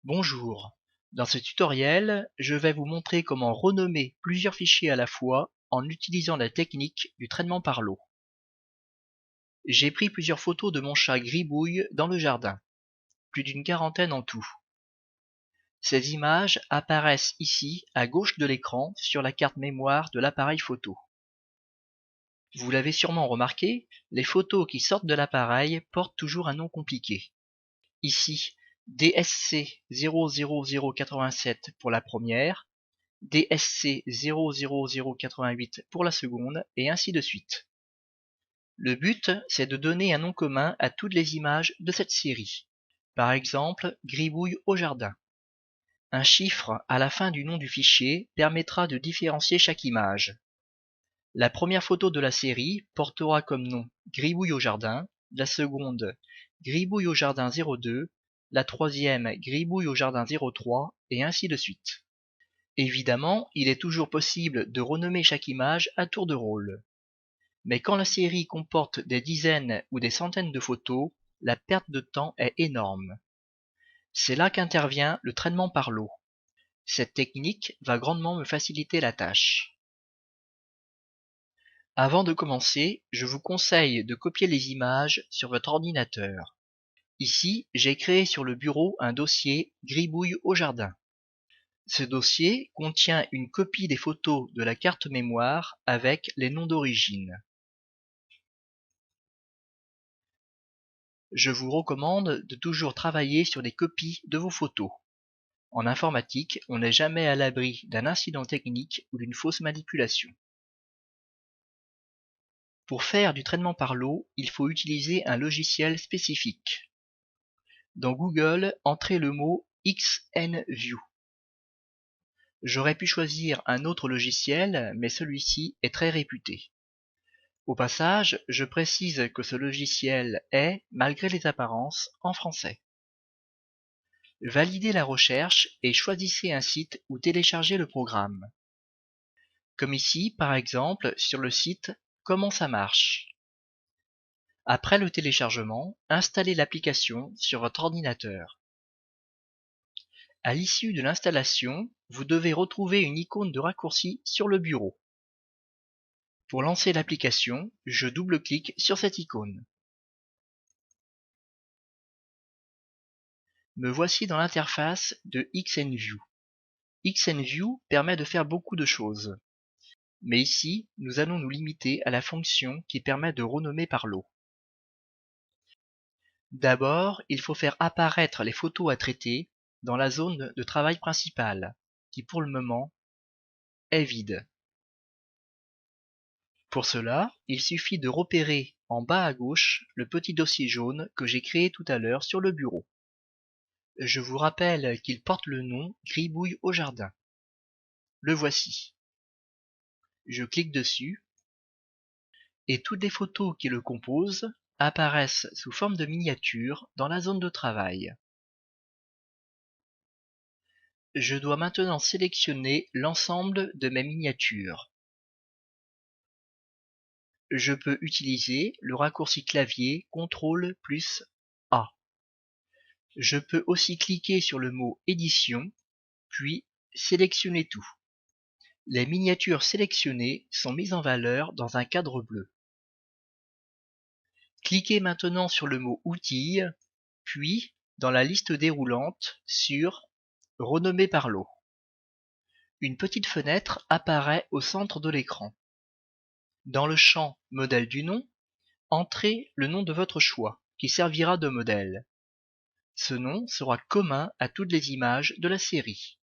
Bonjour, dans ce tutoriel, je vais vous montrer comment renommer plusieurs fichiers à la fois en utilisant la technique du traitement par l'eau. J'ai pris plusieurs photos de mon chat Gribouille dans le jardin, plus d'une quarantaine en tout. Ces images apparaissent ici à gauche de l'écran sur la carte mémoire de l'appareil photo. Vous l'avez sûrement remarqué, les photos qui sortent de l'appareil portent toujours un nom compliqué. Ici, DSC 00087 pour la première, DSC 00088 pour la seconde, et ainsi de suite. Le but, c'est de donner un nom commun à toutes les images de cette série. Par exemple, Gribouille au jardin. Un chiffre à la fin du nom du fichier permettra de différencier chaque image. La première photo de la série portera comme nom Gribouille au jardin, la seconde Gribouille au jardin 02, la troisième Gribouille au jardin 03, et ainsi de suite. Évidemment, il est toujours possible de renommer chaque image à tour de rôle. Mais quand la série comporte des dizaines ou des centaines de photos, la perte de temps est énorme. C'est là qu'intervient le traitement par l'eau. Cette technique va grandement me faciliter la tâche. Avant de commencer, je vous conseille de copier les images sur votre ordinateur. Ici, j'ai créé sur le bureau un dossier Gribouille au jardin. Ce dossier contient une copie des photos de la carte mémoire avec les noms d'origine. Je vous recommande de toujours travailler sur des copies de vos photos. En informatique, on n'est jamais à l'abri d'un incident technique ou d'une fausse manipulation. Pour faire du traitement par l'eau, il faut utiliser un logiciel spécifique. Dans Google, entrez le mot XNView. J'aurais pu choisir un autre logiciel, mais celui-ci est très réputé. Au passage, je précise que ce logiciel est, malgré les apparences, en français. Validez la recherche et choisissez un site où télécharger le programme. Comme ici, par exemple, sur le site Comment ça marche. Après le téléchargement, installez l'application sur votre ordinateur. À l'issue de l'installation, vous devez retrouver une icône de raccourci sur le bureau. Pour lancer l'application, je double-clique sur cette icône. Me voici dans l'interface de XNView. XNView permet de faire beaucoup de choses. Mais ici, nous allons nous limiter à la fonction qui permet de renommer par l'eau. D'abord, il faut faire apparaître les photos à traiter dans la zone de travail principale, qui pour le moment est vide. Pour cela, il suffit de repérer en bas à gauche le petit dossier jaune que j'ai créé tout à l'heure sur le bureau. Je vous rappelle qu'il porte le nom Gribouille au jardin. Le voici. Je clique dessus et toutes les photos qui le composent apparaissent sous forme de miniatures dans la zone de travail. Je dois maintenant sélectionner l'ensemble de mes miniatures. Je peux utiliser le raccourci clavier CTRL plus A. Je peux aussi cliquer sur le mot Édition, puis sélectionner tout. Les miniatures sélectionnées sont mises en valeur dans un cadre bleu. Cliquez maintenant sur le mot Outils, puis dans la liste déroulante sur Renommer par l'eau. Une petite fenêtre apparaît au centre de l'écran. Dans le champ Modèle du nom, entrez le nom de votre choix, qui servira de modèle. Ce nom sera commun à toutes les images de la série.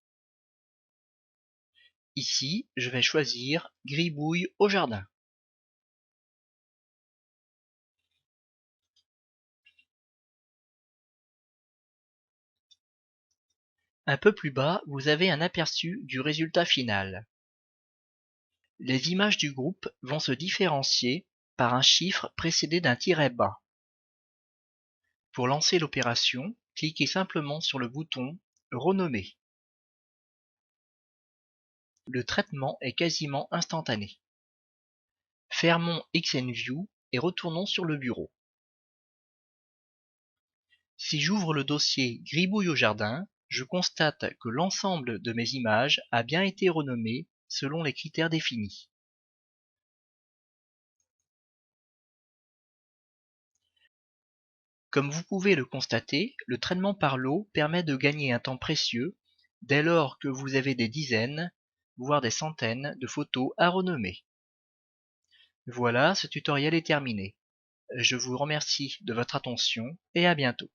Ici, je vais choisir Gribouille au jardin. Un peu plus bas, vous avez un aperçu du résultat final. Les images du groupe vont se différencier par un chiffre précédé d'un tiret bas. Pour lancer l'opération, cliquez simplement sur le bouton Renommer. Le traitement est quasiment instantané. Fermons XNView et retournons sur le bureau. Si j'ouvre le dossier Gribouille au jardin, Je constate que l'ensemble de mes images a bien été renommé selon les critères définis. Comme vous pouvez le constater, le traitement par l'eau permet de gagner un temps précieux dès lors que vous avez des dizaines, voire des centaines de photos à renommer. Voilà, ce tutoriel est terminé. Je vous remercie de votre attention et à bientôt.